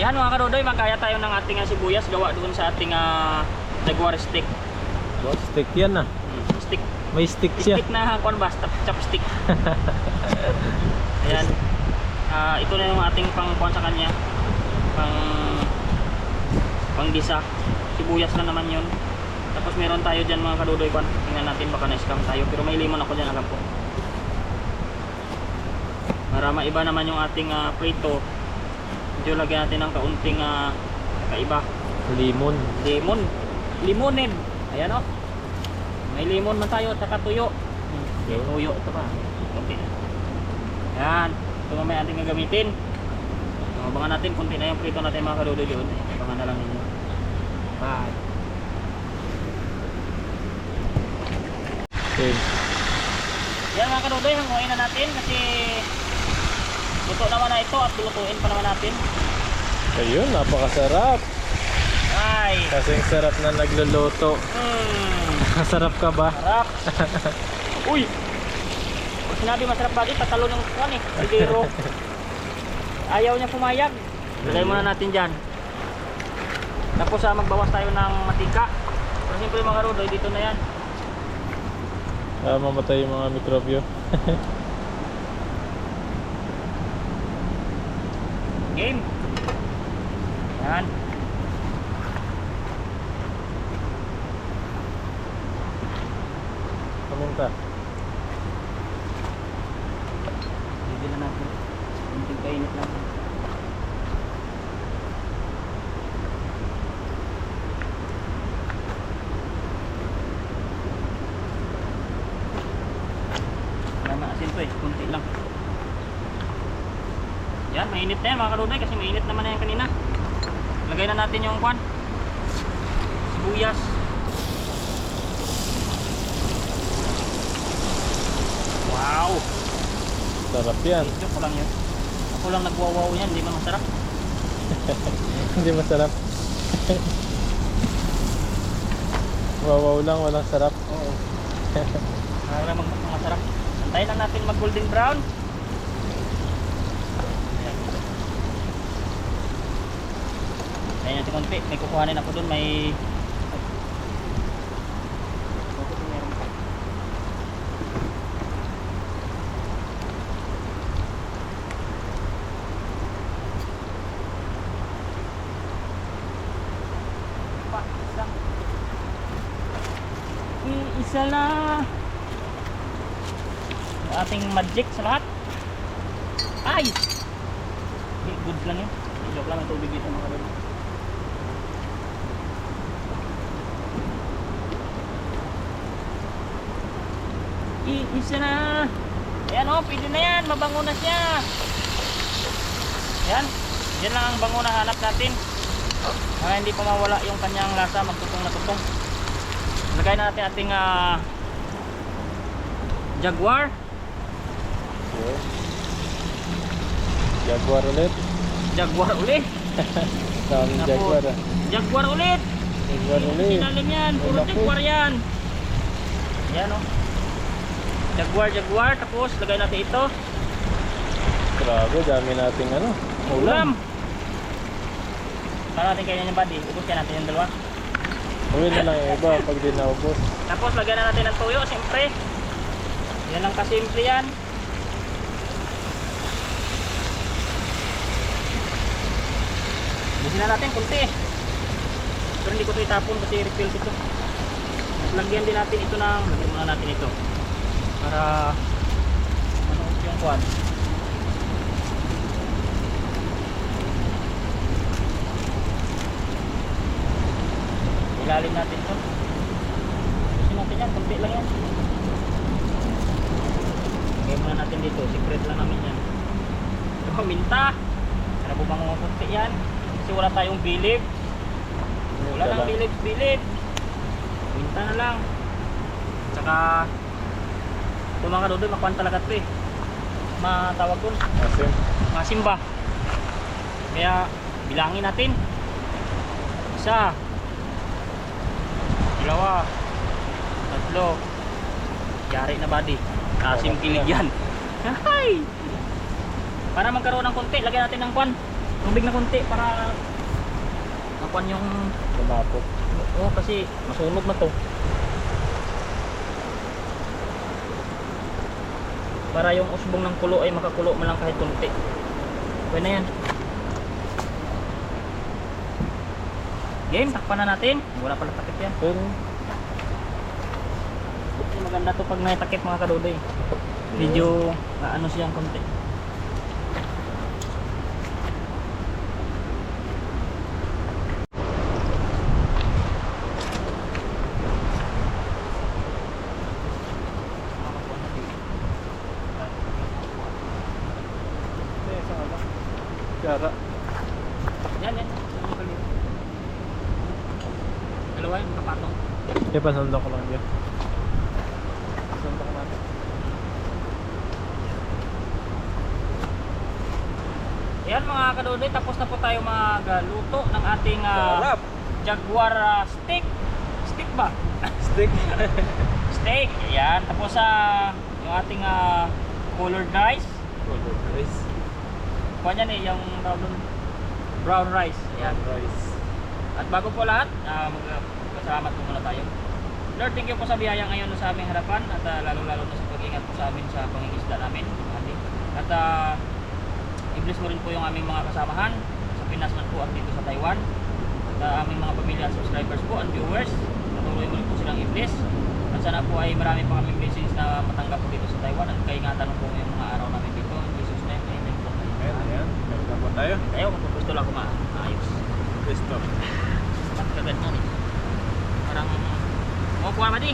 A: Yan mga kadodoy, magkaya tayo ng ating sibuyas gawa doon sa ating jaguar stick.
B: Oh, stick yan ah.
A: Stick.
B: May stick siya.
A: Stick na kwan ba? Chopstick. Ayan. Ito na yung ating pang kwan sa kanya. Pang gisa. Sibuyas na naman yun. Tapos meron tayo dyan mga kadodoy kwan. Tingnan natin baka na-scam tayo. Pero may limon ako dyan, alam ko. Para maiba naman yung ating prito. Medyo lagyan natin ng kaunting kakaiba.
B: Limon.
A: Limonid. Ayan o. May limon man tayo at saka tuyo. May tuyo ito pa. Okay. Ayan. Ito mamaya ating gagamitin. Abangan natin. Kunti na yung prito natin mga kadodoy yun. Abangan na lang ninyo. Bye.
B: Okay.
A: Yan mga kadodoy. Hanguin na natin kasi luto naman na ito at lutuin pa naman natin.
B: Ayun, napakasarap.
A: Ay.
B: Kasing sarap na nagluluto. Sarap ka ba?
A: Sarap. Uy. Pag sinabi masarap ba, tatalo ng kuwan eh. Sidero. Ayaw niya pumayag. Lagay muna natin dyan. Tapos magbawas tayo ng matika. Pero siyempre mga kadodoy, dito na yan.
B: Mamatay yung mga mikrobyo.
A: Game. Yan.
B: Paminta.
A: Hindi na natin. Kunting kainit lang. Wala na asin to eh. Kunti lang. Yan, mainit na yan mga kadodoy kasi mainit naman na yan kanina. Lagay na natin yung kwan. Sibuyas. Wow!
B: Sarap yan.
A: Joke ko lang yun. Ako lang nagwawaw yan, hindi ba masarap?
B: Hindi masarap. Wawaw lang, walang sarap.
A: Oo. Ayaw lang masarap. Antayin lang natin mag golden brown. Ayan natin konti. May kukuhanin ako dun. May meron pa. Isa na yung ating magic sa lahat. Ay! Good lang yun. Joke lang ang tubig dito mga kadodoy. Isa na. Ayan o, pwede na yan. Mabango na siya. Ayan. Yan lang ang bango na hanap natin. Para hindi pa mawala yung kanyang lasa. Magtutong na tutong. Lagay na natin ating jaguar.
B: Okay. Jaguar ulit.
A: Jaguar ulit.
B: Daming jaguar ah.
A: Jaguar ulit.
B: Jaguar ulit.
A: Sinalim yan. Puro
B: Laki.
A: jaguar yan. Ayan o. Jaguar. Tapos lagay natin ito.
B: Grabe, dami nating ano.
A: Ulam. Para natin kaya yung body. Ubus kaya natin yung dalawa.
B: Uwi na lang yung iba pag di naubos.
A: Tapos lagyan na natin ng tuyo, siyempre. Yan lang kasimple yan. Bisin na natin kunti. Pero hindi ko ito itapon kasi refill ito. Lagyan din natin ito ng, lagyan muna natin ito. Para manuot yung kuwan. Ilalim natin ito. Bisin natin yan, kunti lang yan. Lagyan muna natin dito, secret lang namin yan. So, minta. Para bumang mga kunti yan. Kasi wala tayong bilib. Wala nang bilib. Minta na lang. Tsaka, ito mga kadodoy, makuhan talaga ito eh. Matawag dun.
B: Asim.
A: Masim ba? Kaya, bilangin natin. Isa. Dalawa. Tatlo. Yari na body. Asim kilig yan. Hay! Para magkaroon ng konti, lagyan natin ng kwan. Tubig na konti para makuan yung
B: Lumapot.
A: oo, kasi masunog na to. Para yung usbong ng kulo ay makakulo man lang kahit konti. Okay na yan. Game, takpan na natin. Wala pala takip yan.
B: Pero,
A: Maganda to pag may takip mga kadodoy. Medyo ano siyang konti.
B: Yara.
A: Yan. Dalawa yung kapatong.
B: Ipasanda ko lang yan. Pasanda ko natin.
A: Yan mga kadodoy, tapos na po tayo magluto ng ating
B: Sarap.
A: Jaguar steak. Steak ba?
B: Stick.
A: Steak. Yan. Tapos yung ating colored rice.
B: Rice.
A: Kuha niyan yung brown rice. Yan.
B: Rice.
A: At bago po lahat, magpasalamat po muna tayo. Lord, thank you po sa biyaya ngayon sa aming harapan at lalo-lalo na sa pag-ingat po sa amin sa pangingisda namin. At i-bless mo rin po yung aming mga kasamahan sa Pinas man po at dito sa Taiwan. At aming mga pamilya at subscribers po and viewers. Patuloy mo rin po silang i-bless. At sana po ay marami pa kaming blessings na matanggap po dito sa Taiwan at kaingatan po ngayong mga araw namin dito. In Jesus name, amen po.
B: Ayan. Meron po tayo.
A: Ayaw, kung gusto lang maayos.
B: Gusto.
A: Ba't kagad na rin? Parang, kuha ba di?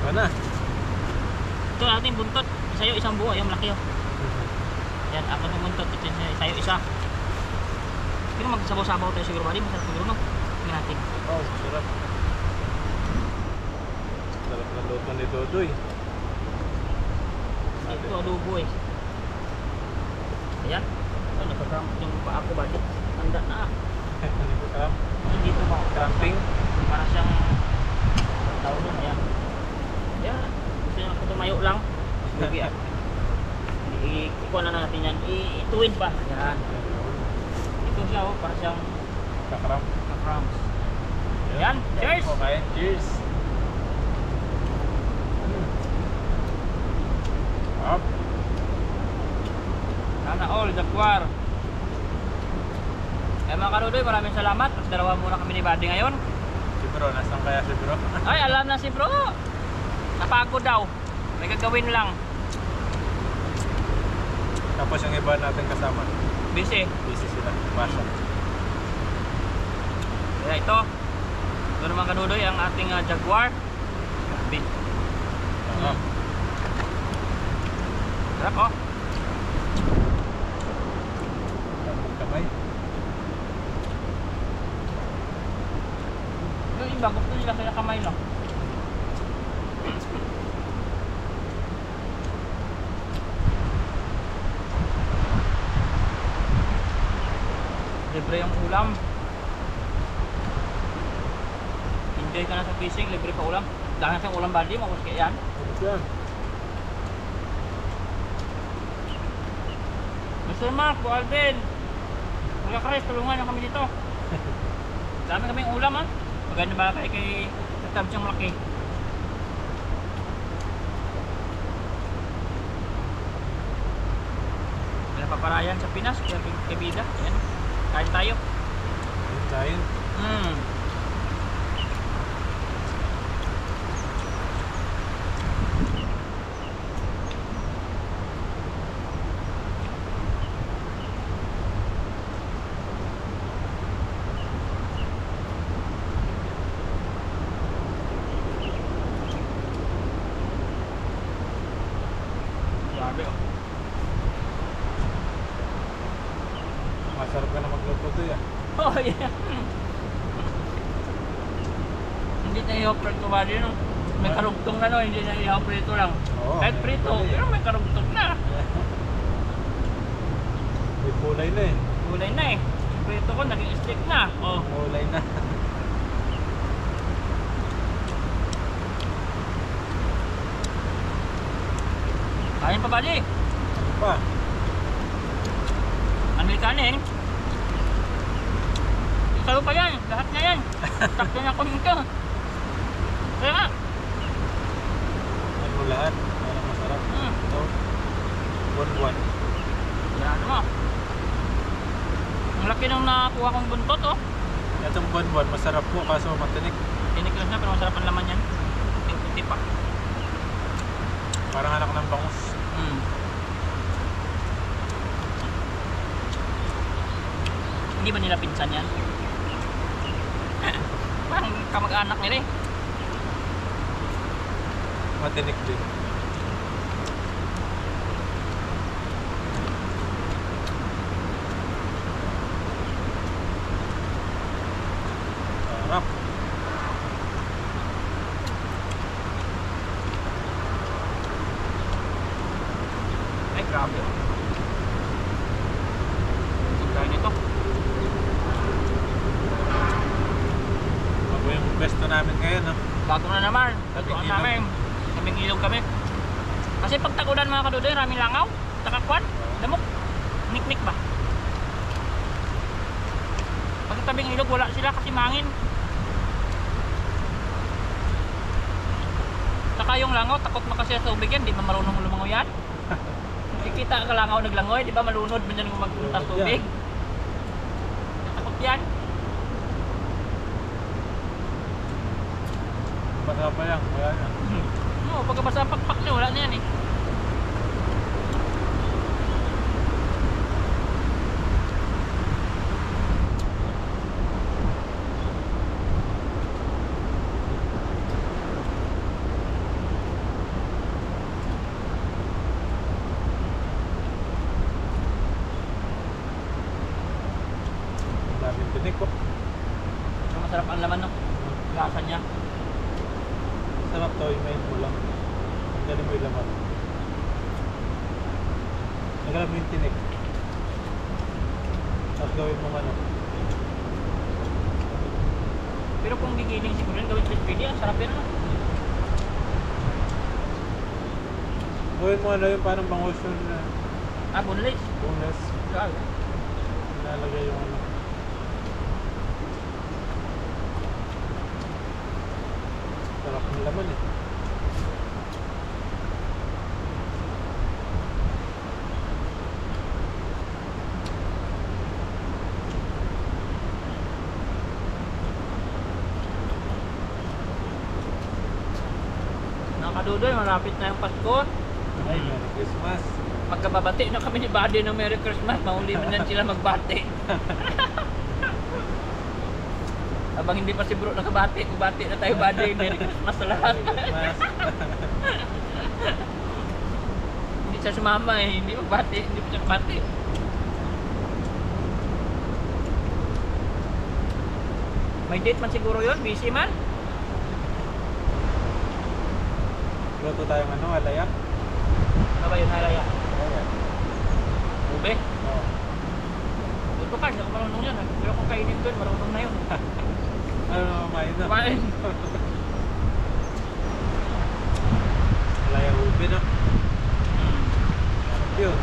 B: Ano?
A: Ito natin buntot. Sa'yo isang buo, yung malaki oh. Yan, ako ng buntot. Sa'yo isa. Pero magsabaw-sabaw tayo siguro ba di? Masarap siguro no? Tingnan natin.
B: Oh, sarap. Sarap na luto ni Dodoy.
A: Ito adobo eh. Ayan. Ito, nagkakramp yung paa ko ba di? Tanda na.
B: Hindi ko alam.
A: Dito ba?
B: Cramping.
A: Para siyang tawag doon. Ayan. Ayan. Gusto nyo ako tumayo lang. Lugi ah. Ikuha na natin yan. Ituwid pa. Ayan. Ito siya oh. Para siyang
B: Kakram.
A: crumbs. Ayan. Cheers!
B: Okay. Cheers! Up.
A: Sana all, Jaguar. Eh mga karudoy, maraming salamat. At dalawa muna kami ni Buddy ngayon.
B: Si bro, nasan kaya si bro?
A: Ay, alam na si bro. Napagod daw. May gagawin lang.
B: Tapos yung iba natin kasama.
A: Busy.
B: Busy sila. Passion.
A: Kaya ito. Ito naman karudoy, ang ating Jaguar. Grabe.
B: Sarap.
A: Sarap oh.
B: Tapos kamay.
A: Yung iba, gusto nila kaya kamay lang. Libre yung ulam. Enjoy ka na sa fishing, libre pa ulam. Dahil sa ulam Buddy, mawas kaya yan.
B: Tapos yan.
A: Mr. Mark, Bu Alvin, Kuya Chris, tulungan nyo kami dito. Dami kaming ulam ha. Maganda ba kayo kay Tab siyang malaki. Wala paparayan sa Pinas, kaya kabida. Yan. Kain tayo.
B: Kain.
A: Grabe oh.
B: Dudoy ah.
A: Oh, yeah. Hindi na ihaw prito ba din, no? May karugtong na, no? Hindi na ihaw prito lang.
B: Oo,
A: Kahit
B: may
A: prito,
B: kulay.
A: pero may karugtong na.
B: May kulay na eh.
A: Kulay na eh. Yung prito ko, naging stick na. Oh.
B: Kulay na.
A: Kain pa ba, di?
B: Ano pa?
A: Ang may kanin. Sa'yo pa yan. Lahat na yan. Sakto na ko nito. Kaya nga.
B: Ano lahat? Para masarap. Ito. Buwan-buwan.
A: Yan mo. Ang laki nung nakakuha kong buntot, oh.
B: Itong buwan-buwan, masarap po kaso matinik.
A: Tinik lang siya, pero masarap ang laman yan. Puti pa.
B: Parang anak ng bangus.
A: Hindi ba nila pinsan yan? Parang kamag-anak nila eh.
B: Matinik din. Sarap.
A: Ay, grabe. Gaya nito.
B: Bago yung besto namin ngayon, no?
A: Bago na naman. Bagoan
B: Kaming ilog.
A: namin. Kaming ilog kami. Kasi pag tagulan mga kadudoy, raming langaw. Takakwan. Damok. Niknik ba? Pag tabing ilog, wala sila kasi mangin. Saka yung langaw, takot mo kasi sa tubig yan. Di ba marunong lumangoy yan? Kikita ka langaw naglangoy, di ba malunod ba dyan kung magpunta sa tubig? Takot yan.
B: Baka pa yan, wala na.
A: Oo, pagkabasa pakpak niya, wala na yan eh.
B: Ang daming tinik ko.
A: Pero masarap ang laman ng lasa niya.
B: Sarap to, yung main mo lang. Ang galing mo yung laman. Nagalam mo yung tinik. Tapos gawin mo ano.
A: Pero kung gigiling siguro yun, gawin crispy, ang sarap yun. Ano?
B: Gawin mo ano yung parang bangus yung
A: Boneless.
B: bonus.
A: Grabe.
B: Nilalagay yung ano. Sarap ng laman eh.
A: Mga kadudoy, malapit na yung Pasko.
B: Ay, Merry Christmas.
A: Pagkababati na kami ni Buddy ng Merry Christmas, mauli mo na sila magbati. Habang hindi pa si Bro nakabati, magbati na tayo Buddy, Merry Christmas sa lahat.
B: Merry Christmas.
A: Hindi siya sumama eh, hindi magbati, hindi pa siya magbati. May date man siguro yun, busy man.
B: Luto tayong ano, alaya.
A: Ano ba yun, Halaya?
B: Alaya.
A: Ube?
B: Oo.
A: Luto ka, hindi ako marunong yun. Pero kung kainin doon, marunong na yun.
B: Ano naman kumain na?
A: Kumain.
B: Alaya ube na. Sarap yun.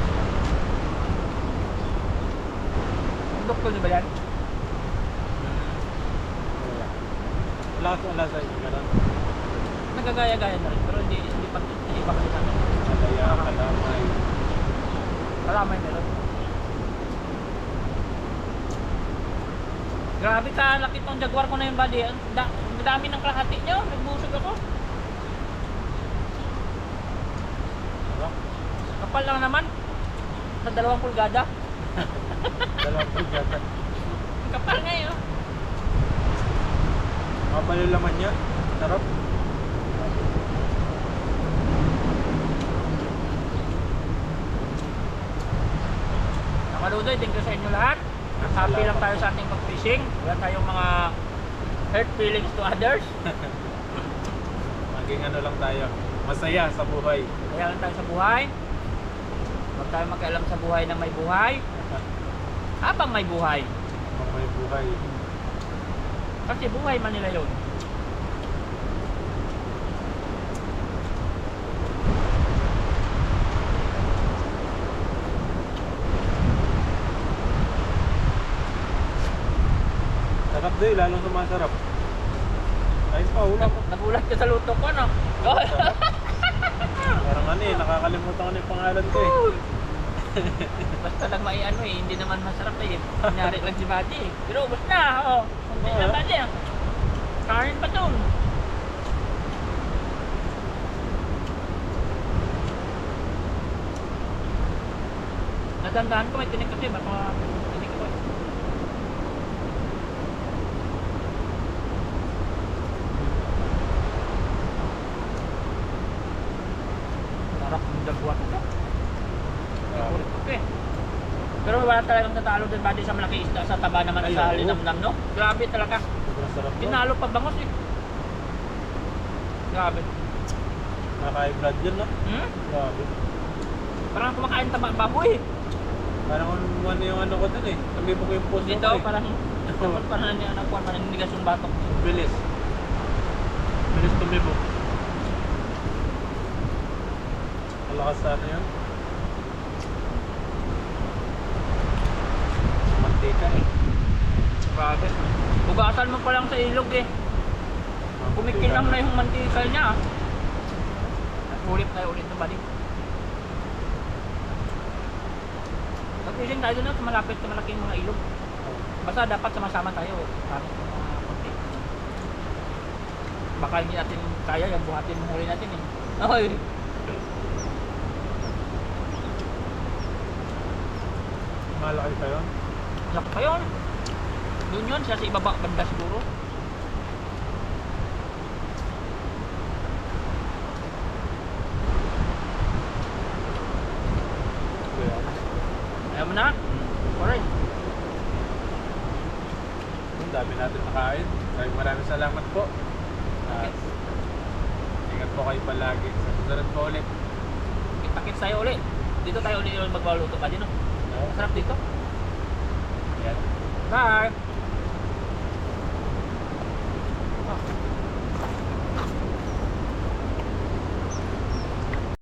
A: Doktor niyo ba yan?
B: Alaya. Wala ka wala sa inyo, gano'n.
A: Nagagaya-gaya na rin, pero hindi pa kasi namin.
B: Alaya, kalamay.
A: Kalamay meron. Grabe ka, laki tong Jaguar ko na yung Buddy. Ang dami ng kalahati niyo, nagbusog ako.
B: Sarap.
A: Kapal lang naman. Sa 2 pulgada.
B: 2 pulgada.
A: Kapal nga yun.
B: Kapal yung laman niya. Sarap.
A: Nakaludoy, thank you sa inyo lahat. Happy lang tayo sa ating pag-fishing. Wala tayong mga hurt feelings to others.
B: Maging ano lang tayo, masaya sa buhay.
A: Kaya lang tayo sa buhay. Huwag tayo makialam sa buhay ng may buhay. Habang may buhay.
B: Kung may buhay.
A: Kasi buhay man nila yun.
B: Sarap din, lalong sumasarap. Ayos pa, ulam.
A: Nagulat ka sa luto ko, no?
B: Parang ano eh, nakakalimutan ko na yung pangalan ko eh.
A: Basta lang may ano eh, hindi naman masarap eh. Kunyari lang si Buddy eh. Pero ubos na, oh. Hindi na Buddy ah. Kain pa dun. Natandaan ko may tinik kasi, baka tinik ko eh. Sarap ng dagwat ko. Okay. Pero wala talagang tatalo din Buddy sa malaki isda sa taba naman
B: Ay,
A: sa
B: oo.
A: linamnam, no? Grabe talaga.
B: Sobrang sarap yun.
A: Tinalo pa bangos eh. Grabe.
B: Naka-blood yun, no?
A: Hmm?
B: Grabe.
A: Parang kumakain taba baboy eh.
B: Parang ano yung ano ko dun eh. Sabihin ko yung puso
A: Dito
B: ko eh.
A: parang parang niya nakuha maninigas yung batok.
B: Bilis. Bilis tumibok. Malakas sa ano yun? Mantika eh.
A: Grabe. Ugasan mo pa lang sa ilog eh. Kumikilang na yung mantika niya. Ulit tayo ulit na balik. Pag-fishing tayo doon sa malapit sa malaking mga ilog. Basta dapat sama-sama tayo. Parang mga konti. Baka hindi natin kaya yung buhatin ng huli natin eh. Okay.
B: Malaki pa yun.
A: Laki pa yun. Doon yun, siya sa ibaba banda siguro.
B: Kaya,
A: Ayaw mo na? Alright.
B: ang dami natin nakain. Maraming salamat po. At ingat po kayo palagi. Sa susunod po ulit.
A: Kita-kits tayo ulit. Dito tayo ulit yung magbaluto pa din. No?
B: No?
A: Sarap dito.
B: Yan.
A: Bye!